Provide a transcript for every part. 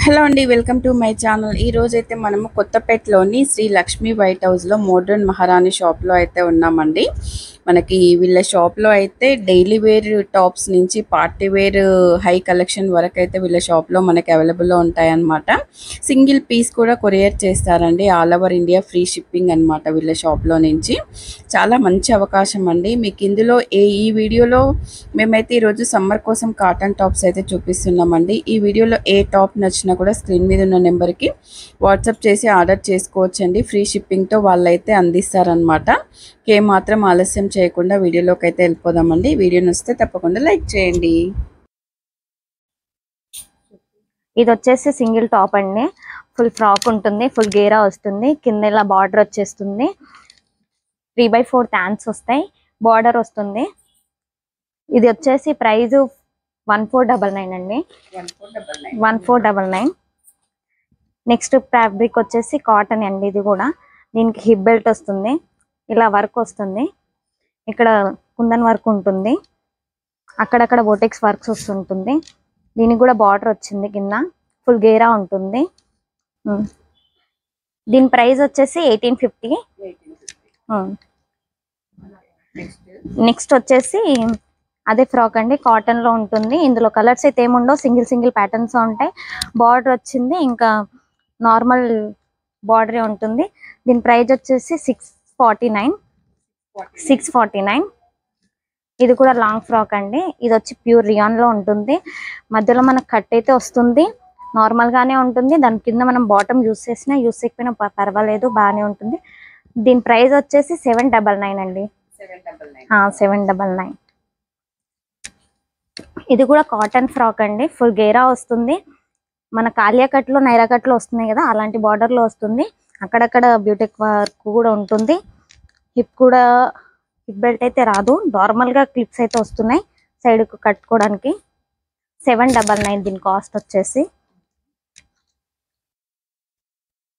Hello అండి, welcome to my channel. ఈ రోజు అయితే మనము కొత్తపేటలోని శ్రీ లక్ష్మీ వైట్ హౌస్లో మోడ్రన్ మహారాణి షాప్లో అయితే ఉన్నామండి. మనకి వీళ్ళ షాప్లో అయితే డైలీ వేర్ టాప్స్ నుంచి పార్టీ వేర్ హై కలెక్షన్ వరకు అయితే వీళ్ళ షాప్లో మనకి అవైలబుల్లో ఉంటాయన్నమాట. సింగిల్ పీస్ కూడా కొరియర్ చేస్తారండి. All over India free shipping అనమాట వీళ్ళ షాప్లో నుంచి. చాలా మంచి అవకాశం అండి. మీకు ఇందులో ఈ వీడియోలో మేమైతే ఈరోజు సమ్మర్ కోసం కాటన్ టాప్స్ అయితే చూపిస్తున్నామండి. ఈ వీడియోలో ఏ టాప్ నచ్చినా కూడా స్క్రీన్ మీద ఉన్న నెంబర్కి వాట్సాప్ చేసి ఆర్డర్ చేసుకోవచ్చండి. ఫ్రీ షిప్పింగ్తో వాళ్ళైతే అందిస్తారనమాట. మాత్రం ఆలస్యం చేయకుండా వీడియోలోకి అయితే వెళ్ళిపోదామండి. వీడియో నచ్చితే తప్పకుండా లైక్ చేయండి. ఇది వచ్చేసి సింగిల్ టాప్ అండి. ఫుల్ ఫ్రాక్ ఉంటుంది, ఫుల్ గేరా వస్తుంది, కింద ఇలా బార్డర్ వచ్చేస్తుంది, 3/4 హ్యాండ్స్ వస్తాయి, బార్డర్ వస్తుంది. ఇది వచ్చేసి ప్రైస్ 1499 అండి. 1499. నెక్స్ట్ ఫ్యాబ్రిక్ వచ్చేసి కాటన్ అండి. ఇది కూడా దీనికి హిప్ బెల్ట్ వస్తుంది, ఇలా వర్క్ వస్తుంది, ఇక్కడ కుందన్ వర్క్ ఉంటుంది, అక్కడక్కడ బోటెక్స్ వర్క్స్ వస్తుంటుంది. దీనికి కూడా బార్డర్ వచ్చింది, కింద ఫుల్ గేరా ఉంటుంది. దీని ప్రైస్ వచ్చేసి 1850. నెక్స్ట్ వచ్చేసి అదే ఫ్రాక్ అండి, కాటన్ లో ఉంటుంది. ఇందులో కలర్స్ అయితే ఏముండవు, సింగిల్ ప్యాటర్న్స్ ఉంటాయి. బార్డర్ వచ్చింది, ఇంకా నార్మల్ బార్డరే ఉంటుంది. దీని ప్రైస్ వచ్చేసి 649. ఇది కూడా లాంగ్ ఫ్రాక్ అండి. ఇది వచ్చి ప్యూర్ రియాన్ లో ఉంటుంది. మధ్యలో మనకు కట్ అయితే వస్తుంది, నార్మల్ గానే ఉంటుంది. దాని కింద మనం బాటమ్ యూస్ చేసినా యూస్ చేయకపోయినా పర్వాలేదు, బాగానే ఉంటుంది. దీని ప్రైస్ వచ్చేసి 799 అండి. 799. ఇది కూడా కాటన్ ఫ్రాక్ అండి, ఫుల్ గేరా వస్తుంది. మన కాలియా కట్ లో నైరా కట్ లో వస్తున్నాయి కదా, అలాంటి బార్డర్ లో వస్తుంది. అక్కడక్కడ బ్యూటిక్ వర్క్ కూడా ఉంటుంది. హిప్ బెల్ట్ అయితే రాదు, నార్మల్ గా క్లిప్స్ అయితే వస్తున్నాయి సైడ్ కు కట్టుకోవడానికి. 799 దీని కాస్ట్ వచ్చేసి.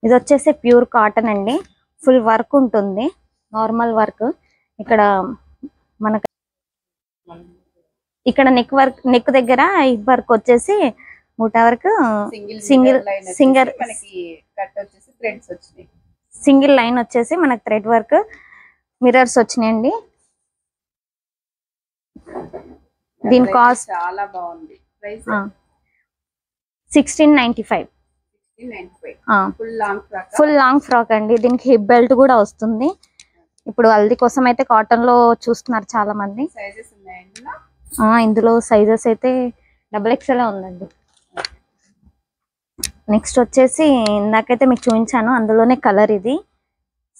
ఇది వచ్చేసి ప్యూర్ కాటన్ అండి, ఫుల్ వర్క్ ఉంటుంది, నార్మల్ వర్క్. ఇక్కడ మనకు ఇక్కడ నెక్ దగ్గర హిప్ వర్క్ వచ్చేసి మూట వరకు సింగిల్ లైన్ వచ్చేసి మనకు థ్రెడ్ వర్క్, మిర్రర్స్ వచ్చినాయండి. దీని కాస్ట్ చాలా బాగుంది. 1695. ఫుల్ లాంగ్ ఫ్రాక్ అండి. దీనికి హిప్ బెల్ట్ కూడా వస్తుంది. ఇప్పుడు హల్దీ కోసం అయితే కాటన్ లో చూస్తున్నారు చాలా మంది. ఇందులో సైజెస్ అయితే XXL ఉందండి. నెక్స్ట్ వచ్చేసి ఇందాకైతే మీకు చూపించాను, అందులోనే కలర్. ఇది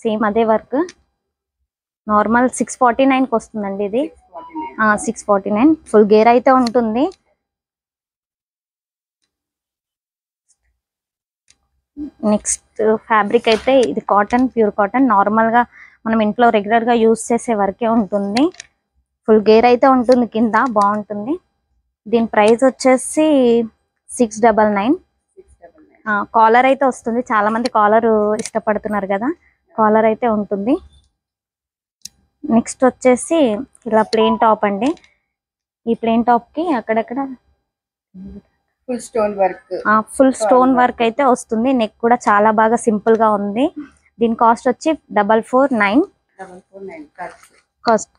సేమ్ అదే వర్క్, నార్మల్ 649కి వస్తుందండి. ఇది 649. ఫుల్ గేర్ అయితే ఉంటుంది. నెక్స్ట్ ఫ్యాబ్రిక్ అయితే ఇది కాటన్, ప్యూర్ కాటన్. నార్మల్ గా మనం ఇంట్లో రెగ్యులర్ గా యూజ్ చేసే వరకే ఉంటుంది. ఫుల్ గేర్ అయితే ఉంటుంది, కింద బాగుంటుంది. దీని ప్రైస్ వచ్చేసి 699. కాలర్ అయితే వస్తుంది, చాలా మంది కాలర్ ఇష్టపడుతున్నారు కదా, కాలర్ అయితే ఉంటుంది. నెక్స్ట్ వచ్చేసి ఇలా ప్లెయిన్ టాప్ అండి. ఈ ప్లెయిన్ టాప్ కి అక్కడక్కడ ఫుల్ స్టోన్ వర్క్ అయితే వస్తుంది. నెక్ కూడా చాలా బాగా సింపుల్ గా ఉంది. దీని కాస్ట్ వచ్చి 449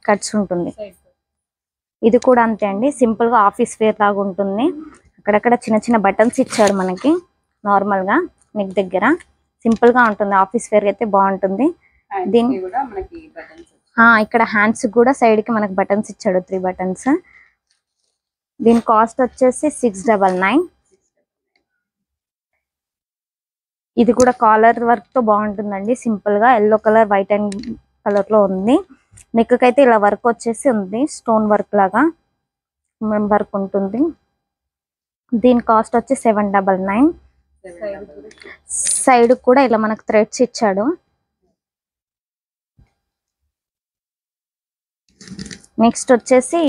కట్స్ ఉంటుంది. ఇది కూడా అంతే అండి, సింపుల్ గా ఆఫీస్ వేర్ లాగా ఉంటుంది. అక్కడక్కడ చిన్న బటన్స్ ఇచ్చాడు మనకి, నార్మల్ గా నెక్ దగ్గర సింపుల్ గా ఉంటుంది. ఆఫీస్ వేర్ అయితే బాగుంటుంది. దీని ఇక్కడ హ్యాండ్స్ కూడా సైడ్ కి మనకి బటన్స్ ఇచ్చాడు, 3 బటన్స్. దీని కాస్ట్ వచ్చేసి 699. ఇది కూడా కాలర్ వర్క్ తో బాగుంటుందండి, సింపుల్ గా yellow colour, white and colour లో ఉంది. నెక్ అయితే ఇలా వర్క్ వచ్చేసి ఉంది, స్టోన్ వర్క్ లాగా వర్క్ ఉంటుంది. దీని కాస్ట్ వచ్చి 799. సైడ్ కూడా ఇలా మనకు థ్రెడ్స్ ఇచ్చాడు. నెక్స్ట్ వచ్చేసి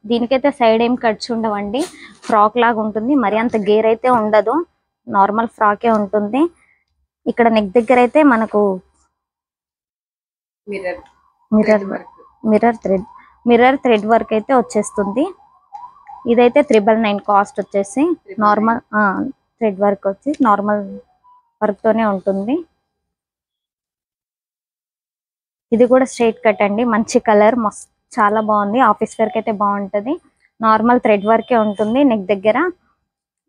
దీనికైతే సైడ్ ఏం కట్స్ ఉండవండి, ఫ్రాక్ లాగా ఉంటుంది. మరి అంత గేర్ అయితే ఉండదు, నార్మల్ ఫ్రాకే ఉంటుంది. ఇక్కడ నెక్ దగ్గర అయితే మనకు మిర్రర్ థ్రెడ్ వర్క్ అయితే వచ్చేస్తుంది. ఇదైతే 999 కాస్ట్ వచ్చేసి. నార్మల్ థ్రెడ్ వర్క్ వచ్చి నార్మల్ వర్క్ తోనే ఉంటుంది. ఇది కూడా స్ట్రైట్ కట్ అండి, మంచి కలర్, మస్తు చాలా బాగుంది. ఆఫీస్ వేర్ కి అయితే బాగుంటది. నార్మల్ థ్రెడ్ వర్కే ఉంటుంది. నెక్ దగ్గర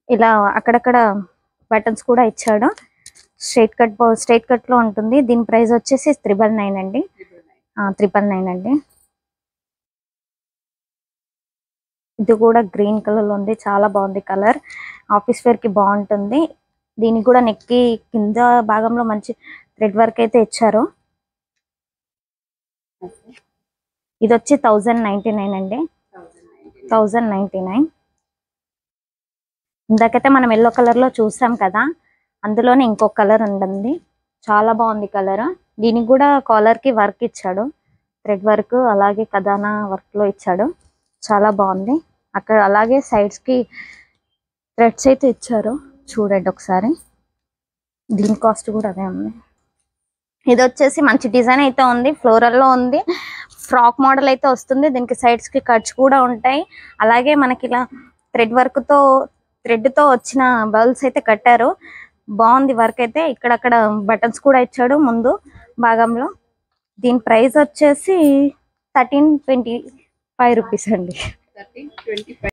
ఇలా అక్కడక్కడ బటన్స్ కూడా ఇచ్చాడు. స్ట్రైట్ కట్ లో ఉంటుంది. దీని ప్రైస్ వచ్చేసి 999 అండి. 999 అండి. ఇది కూడా గ్రీన్ కలర్ లో ఉంది, చాలా బాగుంది కలర్. ఆఫీస్ వేర్ కి బాగుంటుంది. దీనికి కూడా నెక్ కి కింద భాగంలో మంచి థ్రెడ్ వర్క్ అయితే ఇచ్చారు. ఇది వచ్చి 1099 అండి. 1099. ఇందాకైతే మనం ఎల్లో కలర్ లో చూసాం కదా, అందులోనే ఇంకొక కలర్ ఉంటుంది. చాలా బాగుంది కలర్. దీనికి కూడా కాలర్ కి వర్క్ ఇచ్చాడు, థ్రెడ్ వర్క్, అలాగే కదానా వర్క్ లో ఇచ్చాడు. చాలా బాగుంది. అక్కడ అలాగే సైడ్స్ కి థ్రెడ్స్ అయితే ఇచ్చారు, చూడండి ఒకసారి. దీని కాస్ట్ కూడా అదే ఉంది. ఇది వచ్చేసి మంచి డిజైన్ అయితే ఉంది, ఫ్లోరల్ లో ఉంది. ఫ్రాక్ మోడల్ అయితే వస్తుంది. దీనికి సైడ్స్ కి కట్స్ కూడా ఉంటాయి. అలాగే మనకి ఇలా థ్రెడ్ తో వచ్చిన బల్స్ అయితే కట్టారు. బాగుంది వర్క్ అయితే. ఇక్కడక్కడ బటన్స్ కూడా ఇచ్చాడు ముందు భాగంలో. దీని ప్రైస్ వచ్చేసి 1325 రూపీస్ అండి. 1325.